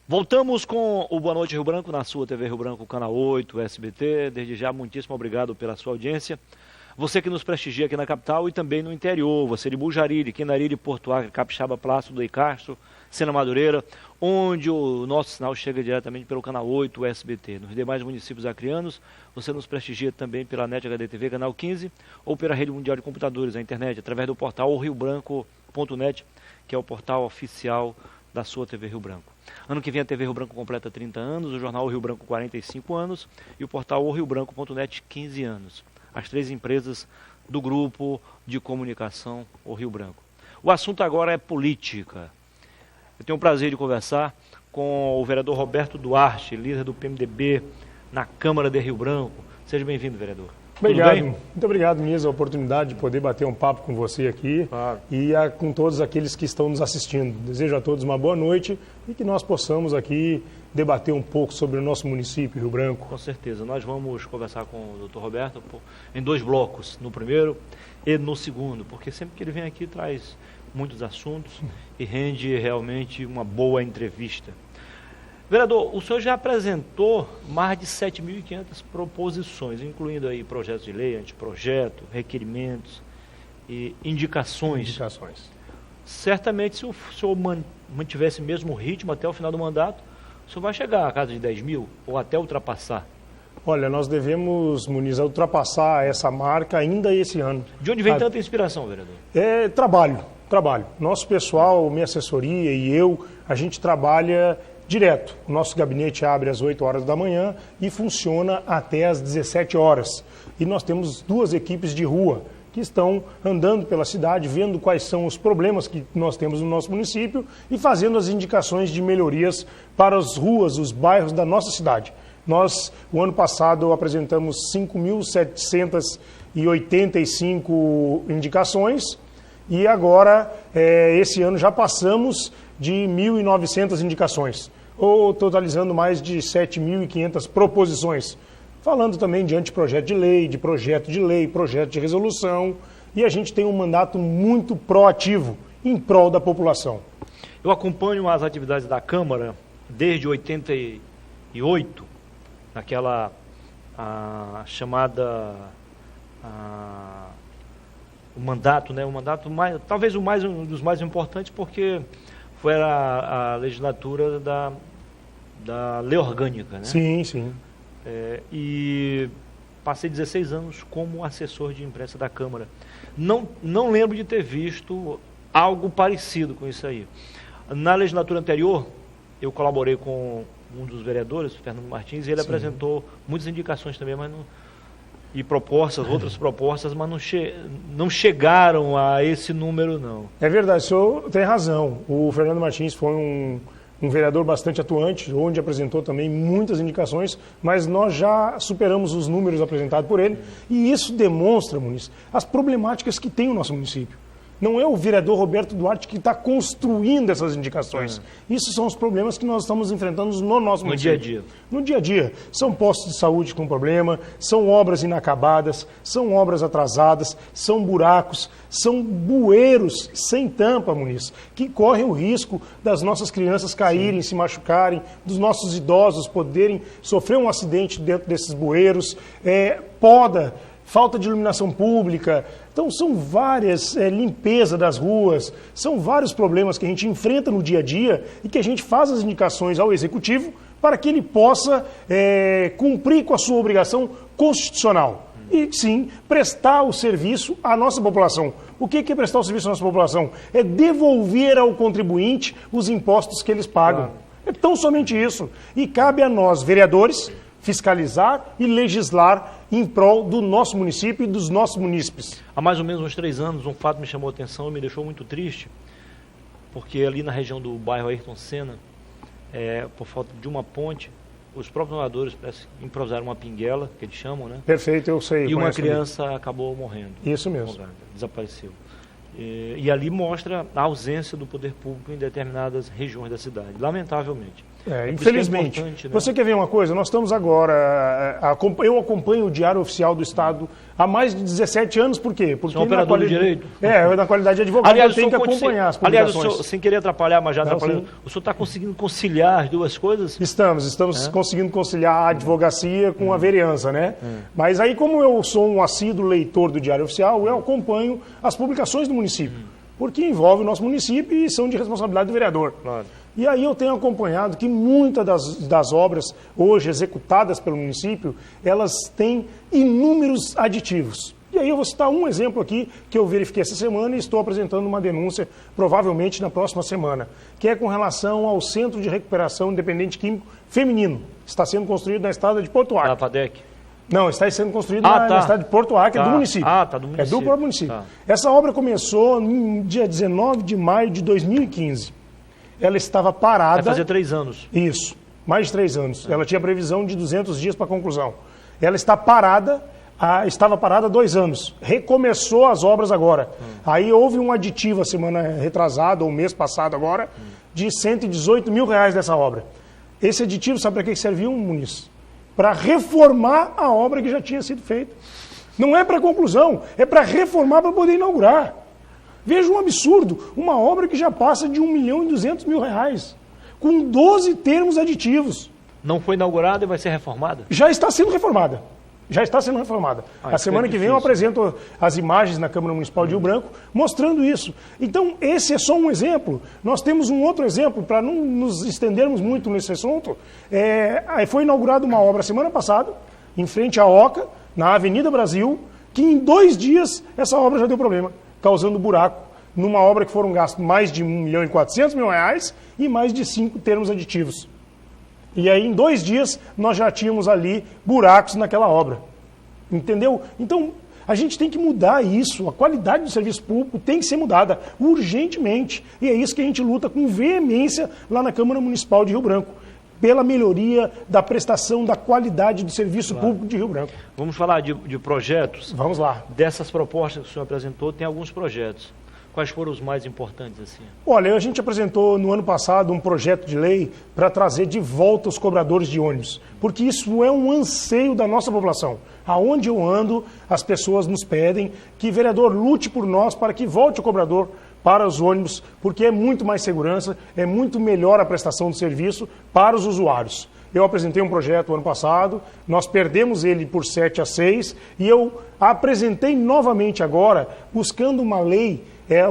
Voltamos com o Boa Noite Rio Branco, na sua TV Rio Branco, Canal 8, SBT. Desde já, muitíssimo obrigado pela sua audiência. Você que nos prestigia aqui na capital e também no interior, você de Bujariri, Quinariri, Porto Alegre, Capixaba, Plácido, Icastro, Sena Madureira, onde o nosso sinal chega diretamente pelo Canal 8, SBT. Nos demais municípios acrianos, você nos prestigia também pela NET HD TV, Canal 15, ou pela Rede Mundial de Computadores, a internet, através do portal riobranco.net, que é o portal oficial da sua TV Rio Branco. Ano que vem a TV Rio Branco completa 30 anos, o jornal Rio Branco 45 anos e o portal riobranco.net 15 anos. As três empresas do grupo de comunicação O Rio Branco. O assunto agora é política. Eu tenho o prazer de conversar com o vereador Roberto Duarte, líder do PMDB na Câmara de Rio Branco. Seja bem-vindo, vereador. Obrigado, muito obrigado mesmo a oportunidade de poder bater um papo com você aqui, claro, e com todos aqueles que estão nos assistindo. Desejo a todos uma boa noite e que nós possamos aqui debater um pouco sobre o nosso município, Rio Branco. Com certeza. Nós vamos conversar com o Dr. Roberto em dois blocos, no primeiro e no segundo, porque sempre que ele vem aqui traz muitos assuntos e rende realmente uma boa entrevista. Vereador, o senhor já apresentou mais de 7.500 proposições, incluindo aí projetos de lei, anteprojeto, requerimentos e indicações. Certamente, se o senhor mantivesse mesmo o ritmo até o final do mandato, o senhor vai chegar à casa de 10 mil ou até ultrapassar? Olha, nós devemos, Muniz, ultrapassar essa marca ainda esse ano. De onde vem tanta inspiração, vereador? É trabalho. Nosso pessoal, minha assessoria e eu, a gente trabalha direto. O nosso gabinete abre às 8 horas da manhã e funciona até às 17 horas. E nós temos duas equipes de rua que estão andando pela cidade, vendo quais são os problemas que nós temos no nosso município e fazendo as indicações de melhorias para as ruas, os bairros da nossa cidade. Nós, o ano passado, apresentamos 5.785 indicações e agora, esse ano, já passamos de 1.900 indicações, ou totalizando mais de 7.500 proposições, falando também de anteprojeto de lei, de projeto de lei, projeto de resolução, e a gente tem um mandato muito proativo em prol da população. Eu acompanho as atividades da Câmara desde 88, naquela chamada o mandato, né? O mandato talvez um dos mais importantes, porque foi a legislatura da lei orgânica, né? Sim, sim. E passei 16 anos como assessor de imprensa da Câmara. Não lembro de ter visto algo parecido com isso aí. Na legislatura anterior, eu colaborei com um dos vereadores, Fernando Martins, e ele apresentou muitas indicações também, mas outras propostas, mas não chegaram a esse número, não. É verdade, o senhor tem razão. O Fernando Martins foi um vereador bastante atuante, onde apresentou também muitas indicações, mas nós já superamos os números apresentados por ele, e isso demonstra, Muniz, as problemáticas que tem o nosso município. Não é o vereador Roberto Duarte que está construindo essas indicações. Isso são os problemas que nós estamos enfrentando no nosso município. No dia a dia. No dia a dia. São postos de saúde com problema, são obras inacabadas, são obras atrasadas, são buracos, são bueiros sem tampa, Muniz, que correm o risco das nossas crianças caírem, se machucarem, dos nossos idosos poderem sofrer um acidente dentro desses bueiros, poda, falta de iluminação pública. Então são várias, limpeza das ruas, são vários problemas que a gente enfrenta no dia a dia e que a gente faz as indicações ao Executivo para que ele possa cumprir com a sua obrigação constitucional. E sim, prestar o serviço à nossa população. O que é prestar o serviço à nossa população? É devolver ao contribuinte os impostos que eles pagam. É tão somente isso. E cabe a nós, vereadores, fiscalizar e legislar em prol do nosso município e dos nossos munícipes. Há mais ou menos uns 3 anos, um fato me chamou a atenção e me deixou muito triste, porque ali na região do bairro Ayrton Senna, por falta de uma ponte, os próprios moradores improvisaram uma pinguela, que eles chamam, né? Perfeito, eu sei. E uma criança acabou morrendo. Isso mesmo. Desapareceu. E ali mostra a ausência do poder público em determinadas regiões da cidade, lamentavelmente. Infelizmente. Né? Você quer ver uma coisa? Nós estamos agora... Eu acompanho o Diário Oficial do Estado há mais de 17 anos. Por quê? Porque é um operador do direito? Na qualidade de advogado, eu tenho que acompanhar as publicações. Aliás, o senhor, sem querer atrapalhar, mas já atrapalhando, o senhor está conseguindo conciliar as duas coisas? Estamos conseguindo conciliar a advocacia com a vereança, né? Mas aí, como eu sou um assíduo leitor do Diário Oficial, eu acompanho as publicações do município, porque envolve o nosso município e são de responsabilidade do vereador. Claro. E aí eu tenho acompanhado que muitas das obras hoje executadas pelo município, elas têm inúmeros aditivos. E aí eu vou citar um exemplo aqui que eu verifiquei essa semana e estou apresentando uma denúncia, provavelmente na próxima semana, que é com relação ao Centro de Recuperação Independente Químico Feminino. Está sendo construído na estrada de Porto Acre. Da FADEC? Não, está sendo construído na cidade de Porto Acre, do município. Tá do município. É do próprio município. Essa obra começou no dia 19 de maio de 2015. Ela estava parada... Vai fazer 3 anos. Isso, mais de 3 anos. Ela tinha previsão de 200 dias para conclusão. Ela está parada, estava parada há 2 anos. Recomeçou as obras agora. Aí houve um aditivo a semana retrasada, ou mês passado agora, de R$118 mil dessa obra. Esse aditivo, sabe para que serviu, Muniz? Para reformar a obra que já tinha sido feita. Não é para conclusão, é para reformar para poder inaugurar. Veja um absurdo, uma obra que já passa de R$1.200.000, com 12 termos aditivos. Não foi inaugurada e vai ser reformada? Já está sendo reformada. Já está sendo reformada. A semana que vem eu apresento as imagens na Câmara Municipal de Rio Branco mostrando isso. Então, esse é só um exemplo. Nós temos um outro exemplo, para não nos estendermos muito nesse assunto. Foi inaugurada uma obra semana passada, em frente à Oca, na Avenida Brasil, que em 2 dias essa obra já deu problema, causando buraco, numa obra que foram gastos mais de R$1.400.000 e mais de 5 termos aditivos. E aí, em 2 dias, nós já tínhamos ali buracos naquela obra. Entendeu? Então, a gente tem que mudar isso. A qualidade do serviço público tem que ser mudada urgentemente. E é isso que a gente luta com veemência lá na Câmara Municipal de Rio Branco, pela melhoria da prestação da qualidade do serviço público de Rio Branco. Vamos falar de projetos? Vamos lá. Dessas propostas que o senhor apresentou, tem alguns projetos. Quais foram os mais importantes, assim? Olha, a gente apresentou no ano passado um projeto de lei para trazer de volta os cobradores de ônibus, porque isso é um anseio da nossa população. Aonde eu ando, as pessoas nos pedem que vereador lute por nós para que volte o cobrador para os ônibus, porque é muito mais segurança, é muito melhor a prestação do serviço para os usuários. Eu apresentei um projeto ano passado, nós perdemos ele por 7-6 e eu apresentei novamente agora, buscando uma lei,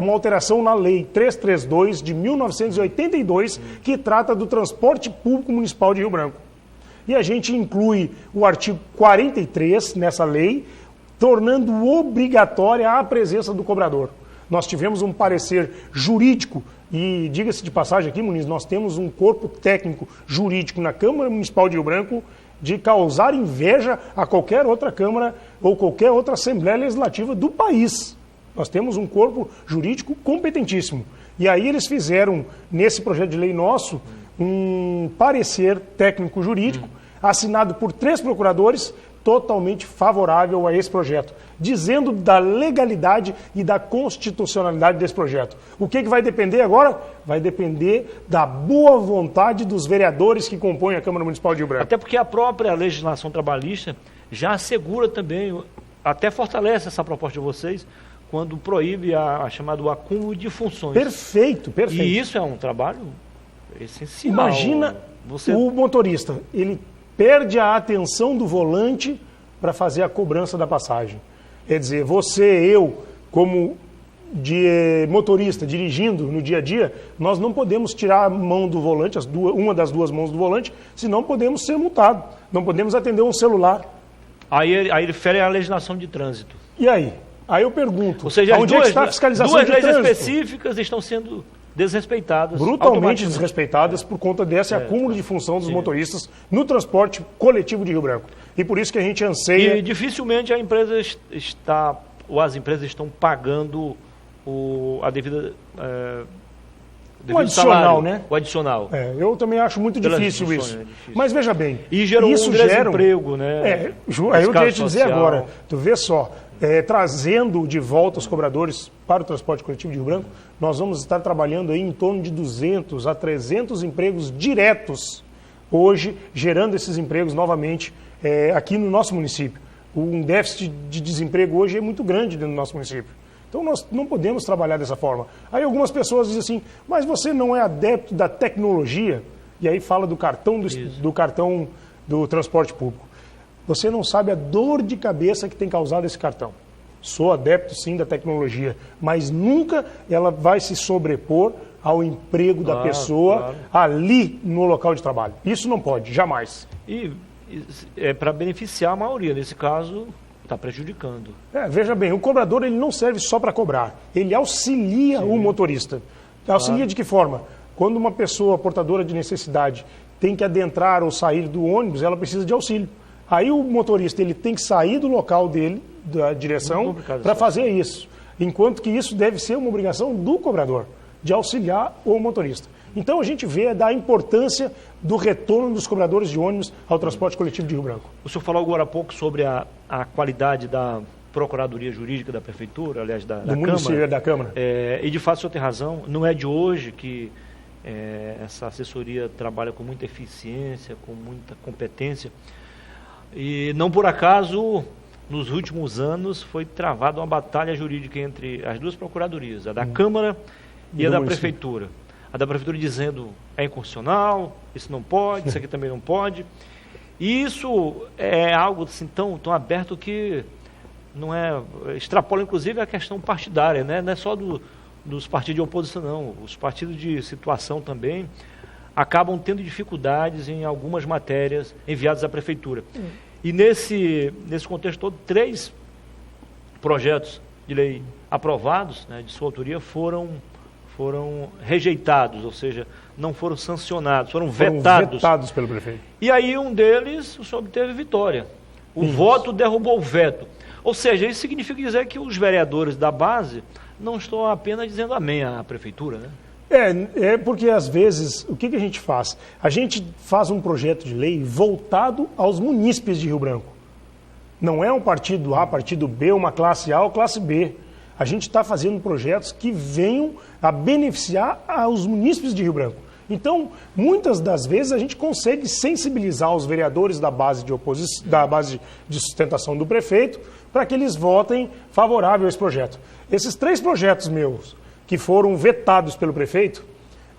uma alteração na Lei 332 de 1982, que trata do transporte público municipal de Rio Branco. E a gente inclui o artigo 43 nessa lei, tornando obrigatória a presença do cobrador. Nós tivemos um parecer jurídico, e diga-se de passagem aqui, Muniz, nós temos um corpo técnico jurídico na Câmara Municipal de Rio Branco de causar inveja a qualquer outra Câmara ou qualquer outra Assembleia Legislativa do país. Nós temos um corpo jurídico competentíssimo. E aí eles fizeram, nesse projeto de lei nosso, um parecer técnico-jurídico, assinado por 3 procuradores, totalmente favorável a esse projeto, dizendo da legalidade e da constitucionalidade desse projeto. O que vai depender agora? Vai depender da boa vontade dos vereadores que compõem a Câmara Municipal de Rio Branco. Até porque a própria legislação trabalhista já assegura também, até fortalece essa proposta de vocês, quando proíbe a chamado acúmulo de funções. Perfeito, perfeito. E isso é um trabalho essencial. Imagina o motorista, ele perde a atenção do volante para fazer a cobrança da passagem. Quer dizer, eu, como motorista, dirigindo no dia a dia, nós não podemos tirar a mão do volante, uma das 2 mãos do volante, senão podemos ser multados. Não podemos atender um celular. Aí ele fere a legislação de trânsito. E aí? Aí eu pergunto, ou seja, onde é que está a fiscalização de trânsito? 2 leis específicas estão sendo desrespeitadas. Brutalmente desrespeitadas por conta desse acúmulo de função dos motoristas no transporte coletivo de Rio Branco. E por isso que a gente anseia... E dificilmente a empresa ou as empresas estão pagando a devida... o adicional, salário, né? O adicional. Eu também acho muito difícil isso. Difícil. Mas veja bem... E gerou isso um desemprego, né? Aí eu queria te dizer agora, tu vê só, trazendo de volta os cobradores para o transporte coletivo de Rio Branco, nós vamos estar trabalhando aí em torno de 200 a 300 empregos diretos hoje, gerando esses empregos novamente aqui no nosso município. Um déficit de desemprego hoje é muito grande dentro do nosso município. Então nós não podemos trabalhar dessa forma. Aí algumas pessoas dizem assim, mas você não é adepto da tecnologia? E aí fala do cartão do transporte público. Você não sabe a dor de cabeça que tem causado esse cartão. Sou adepto sim da tecnologia, mas nunca ela vai se sobrepor ao emprego da pessoa ali no local de trabalho. Isso não pode, jamais. E é para beneficiar a maioria, nesse caso está prejudicando. Veja bem, o cobrador ele não serve só para cobrar, ele auxilia o motorista. Auxilia de que forma? Quando uma pessoa portadora de necessidade tem que adentrar ou sair do ônibus, ela precisa de auxílio. Aí o motorista ele tem que sair do local dele, da direção, para fazer isso. Enquanto que isso deve ser uma obrigação do cobrador, de auxiliar o motorista. Então a gente vê da importância do retorno dos cobradores de ônibus ao transporte coletivo de Rio Branco. O senhor falou agora há pouco sobre a qualidade da Procuradoria Jurídica da Prefeitura, aliás, da Câmara. Da Câmara. E de fato o senhor tem razão, não é de hoje que essa assessoria trabalha com muita eficiência, com muita competência. E não por acaso, nos últimos anos, foi travada uma batalha jurídica entre as duas procuradorias, a da Câmara e a da Prefeitura. A da Prefeitura dizendo é inconstitucional, isso não pode, isso aqui também não pode. E isso é algo assim, tão aberto que não extrapola inclusive a questão partidária, né? Não é só dos partidos de oposição, não. Os partidos de situação também acabam tendo dificuldades em algumas matérias enviadas à Prefeitura. E nesse contexto todo, 3 projetos de lei aprovados, né, de sua autoria, foram rejeitados, ou seja, não foram sancionados, foram vetados pelo prefeito. E aí um deles, o senhor obteve vitória. O voto derrubou o veto. Ou seja, isso significa dizer que os vereadores da base não estão apenas dizendo amém à Prefeitura, né? Porque às vezes, o que a gente faz? A gente faz um projeto de lei voltado aos munícipes de Rio Branco. Não é um partido A, partido B, uma classe A ou classe B. A gente está fazendo projetos que venham a beneficiar os munícipes de Rio Branco. Então, muitas das vezes a gente consegue sensibilizar os vereadores da base de oposição, da base de sustentação do prefeito, para que eles votem favorável a esse projeto. Esses 3 projetos meus que foram vetados pelo prefeito,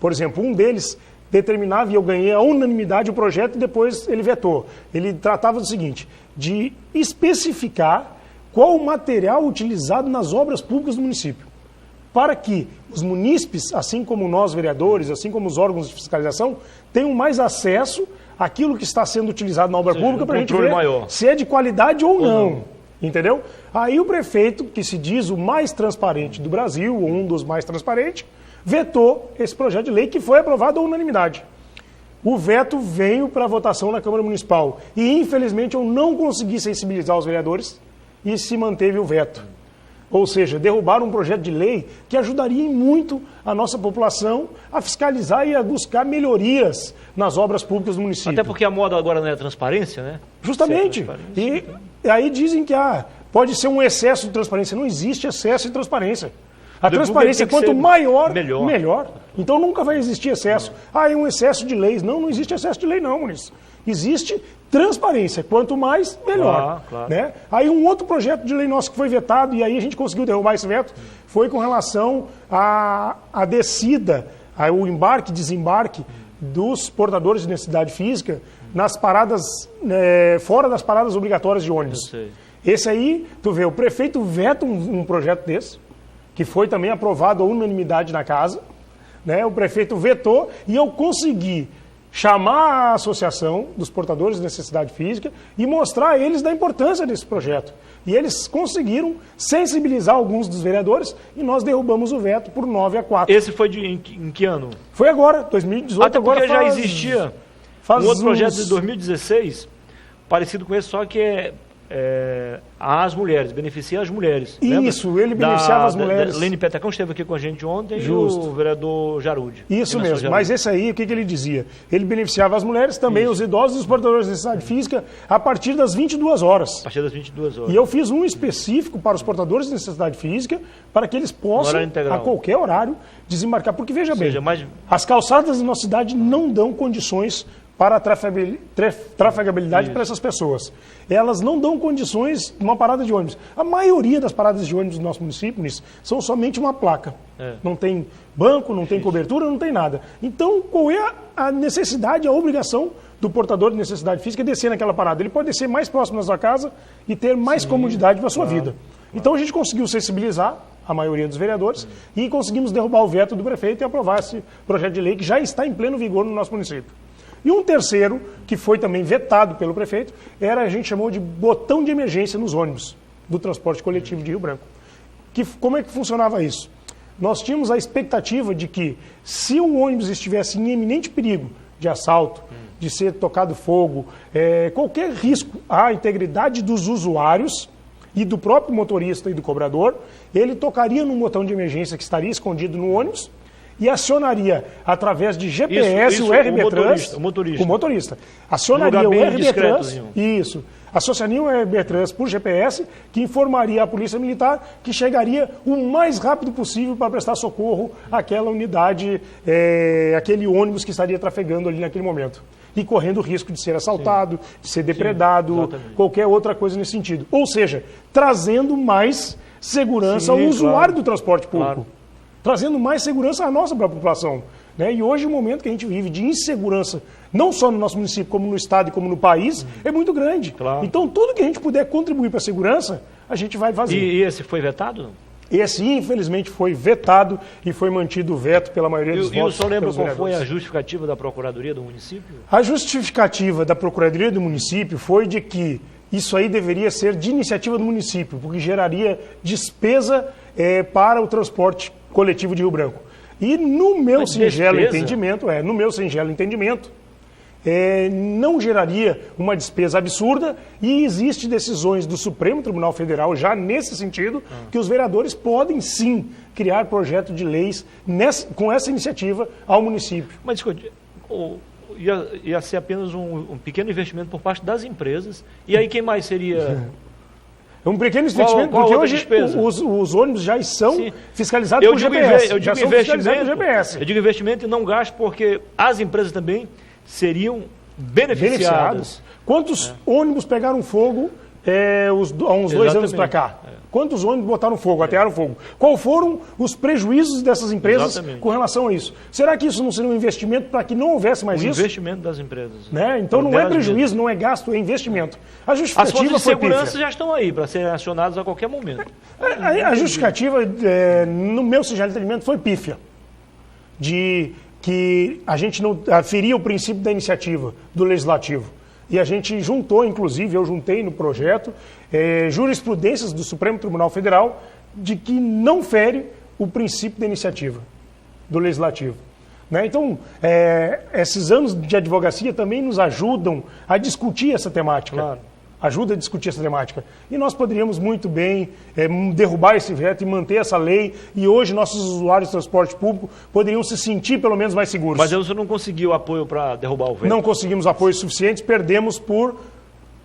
por exemplo, um deles determinava, e eu ganhei a unanimidade o projeto e depois ele vetou. Ele tratava do seguinte, de especificar qual o material utilizado nas obras públicas do município, para que os munícipes, assim como nós vereadores, assim como os órgãos de fiscalização, tenham mais acesso àquilo que está sendo utilizado na obra pública para a gente ver se é de qualidade ou não. Entendeu? Aí o prefeito, que se diz o mais transparente do Brasil, ou um dos mais transparentes, vetou esse projeto de lei que foi aprovado à unanimidade. O veto veio para votação na Câmara Municipal e, infelizmente, eu não consegui sensibilizar os vereadores e se manteve o veto. Ou seja, derrubaram um projeto de lei que ajudaria muito a nossa população a fiscalizar e a buscar melhorias nas obras públicas do município. Até porque a moda agora não é a transparência, né? Justamente. E aí dizem que pode ser um excesso de transparência. Não existe excesso de transparência. A transparência, quanto maior, melhor. Então nunca vai existir excesso. É um excesso de leis. Não existe excesso de lei não, Muniz. Existe transparência. Quanto mais, melhor. Claro. Né? Aí um outro projeto de lei nosso que foi vetado, e aí a gente conseguiu derrubar esse veto, foi com relação à descida, ao embarque e desembarque dos portadores de necessidade física nas paradas, fora das paradas obrigatórias de ônibus. Esse aí, tu vê, o prefeito veta um projeto desse, que foi também aprovado à unanimidade na casa, né? O prefeito vetou e eu consegui chamar a associação dos portadores de necessidade física e mostrar a eles da importância desse projeto. E eles conseguiram sensibilizar alguns dos vereadores e nós derrubamos o veto por 9-4. Esse foi em que ano? Foi agora, 2018. Até porque agora já existia um outro projeto de 2016, parecido com esse, só que às mulheres, beneficia as mulheres. Isso, lembra? Ele beneficiava as mulheres. Lene Petacão esteve aqui com a gente ontem. Justo. E o vereador Jarude. Isso mesmo, Jarude. Mas esse aí, o que ele dizia? Ele beneficiava as mulheres, também os idosos e os portadores de necessidade física a partir das 22 horas. A partir das 22 horas. E eu fiz um específico para os portadores de necessidade física, para que eles possam, a qualquer horário, desembarcar. Porque, veja bem, as calçadas da nossa cidade não dão condições para a trafegabilidade para essas pessoas. Elas não dão condições de uma parada de ônibus. A maioria das paradas de ônibus do nosso município, são somente uma placa. Não tem banco, não tem cobertura, não tem nada. Então, qual é a necessidade, a obrigação do portador de necessidade física descer naquela parada? Ele pode descer mais próximo da sua casa e ter mais comodidade para a sua vida. Então, a gente conseguiu sensibilizar a maioria dos vereadores e conseguimos derrubar o veto do prefeito e aprovar esse projeto de lei que já está em pleno vigor no nosso município. E um terceiro, que foi também vetado pelo prefeito, a gente chamou de botão de emergência nos ônibus do transporte coletivo de Rio Branco. Como é que funcionava isso? Nós tínhamos a expectativa de que, se o ônibus estivesse em iminente perigo de assalto, de ser tocado fogo, qualquer risco à integridade dos usuários e do próprio motorista e do cobrador, ele tocaria num botão de emergência que estaria escondido no ônibus e acionaria, através de GPS, o RB Trans... O motorista. Acionaria o RB Trans... Isso. Associaria o RB Trans por GPS, que informaria a Polícia Militar, que chegaria o mais rápido possível para prestar socorro àquela unidade, aquele ônibus que estaria trafegando ali naquele momento. E correndo o risco de ser assaltado, de ser depredado, qualquer outra coisa nesse sentido. Ou seja, trazendo mais segurança ao usuário do transporte público. Trazendo mais segurança à nossa própria população. Né? E hoje o momento que a gente vive de insegurança, não só no nosso município, como no estado e como no país, é muito grande. Então, tudo que a gente puder contribuir para a segurança, a gente vai fazer. E esse foi vetado? Esse, infelizmente, foi vetado e foi mantido o veto pela maioria dos votos. E o senhor lembra qual foi a justificativa da Procuradoria do município? A justificativa da Procuradoria do município foi de que isso aí deveria ser de iniciativa do município, porque geraria despesa para o transporte coletivo de Rio Branco. E no meu singelo entendimento, não geraria uma despesa absurda e existe decisões do Supremo Tribunal Federal já nesse sentido, que os vereadores podem sim criar projeto de leis com essa iniciativa ao município. Mas escute, ia ser apenas um pequeno investimento por parte das empresas, e aí quem mais seria... É um pequeno investimento, porque hoje os ônibus já são fiscalizados por GPS. Eu digo investimento e não gasto, porque as empresas também seriam beneficiadas. Quantos ônibus pegaram fogo há uns 2 anos para cá? Quantos ônibus botaram fogo, atearam fogo? Quais foram os prejuízos dessas empresas com relação a isso? Será que isso não seria um investimento para que não houvesse mais isso? Investimento das empresas. Né? Então não é prejuízo, não é gasto, é investimento. A justificativa As forças de segurança já estão aí para serem acionadas a qualquer momento. A justificativa, no meu singelo entendimento, foi pífia. De que a gente não aferia o princípio da iniciativa do Legislativo. E a gente juntou, inclusive, eu juntei no projeto, jurisprudências do Supremo Tribunal Federal de que não fere o princípio da iniciativa do Legislativo. Né? Então, esses anos de advocacia também nos ajudam a discutir essa temática. Ajuda a discutir essa temática. E nós poderíamos muito bem derrubar esse veto e manter essa lei, e hoje nossos usuários de transporte público poderiam se sentir pelo menos mais seguros. Mas você não conseguiu apoio para derrubar o veto? Não conseguimos apoio suficiente, perdemos por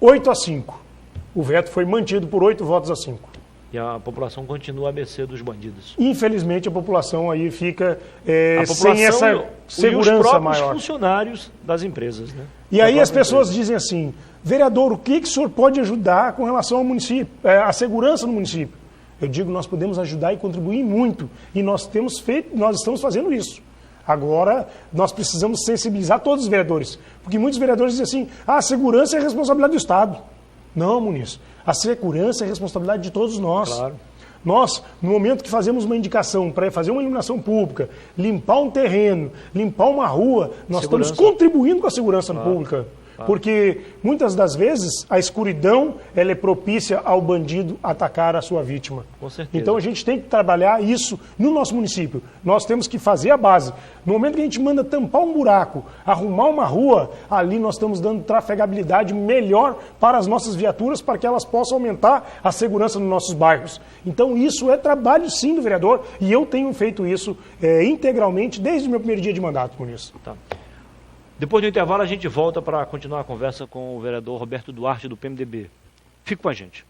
8-5. O veto foi mantido por 8 votos a 5. E a população continua a mercê dos bandidos. Infelizmente, a população aí fica sem essa segurança maior. E os próprios funcionários das empresas. Né? E aí as pessoas dizem assim, vereador, o que o senhor pode ajudar com relação ao município, à segurança no município? Eu digo, nós podemos ajudar e contribuir muito. E nós estamos fazendo isso. Agora, nós precisamos sensibilizar todos os vereadores. Porque muitos vereadores dizem assim, a segurança é a responsabilidade do Estado. Não, Muniz. A segurança é a responsabilidade de todos nós. Claro. Nós, no momento que fazemos uma indicação para fazer uma iluminação pública, limpar um terreno, limpar uma rua, nós estamos contribuindo com a segurança pública. Porque muitas das vezes a escuridão ela é propícia ao bandido atacar a sua vítima. Com certeza. Então a gente tem que trabalhar isso no nosso município. Nós temos que fazer a base. No momento que a gente manda tampar um buraco, arrumar uma rua, ali nós estamos dando trafegabilidade melhor para as nossas viaturas, para que elas possam aumentar a segurança nos nossos bairros. Então isso é trabalho sim do vereador e eu tenho feito isso integralmente desde o meu primeiro dia de mandato com isso. Tá. Depois do intervalo a gente volta para continuar a conversa com o vereador Roberto Duarte do PMDB. Fique com a gente.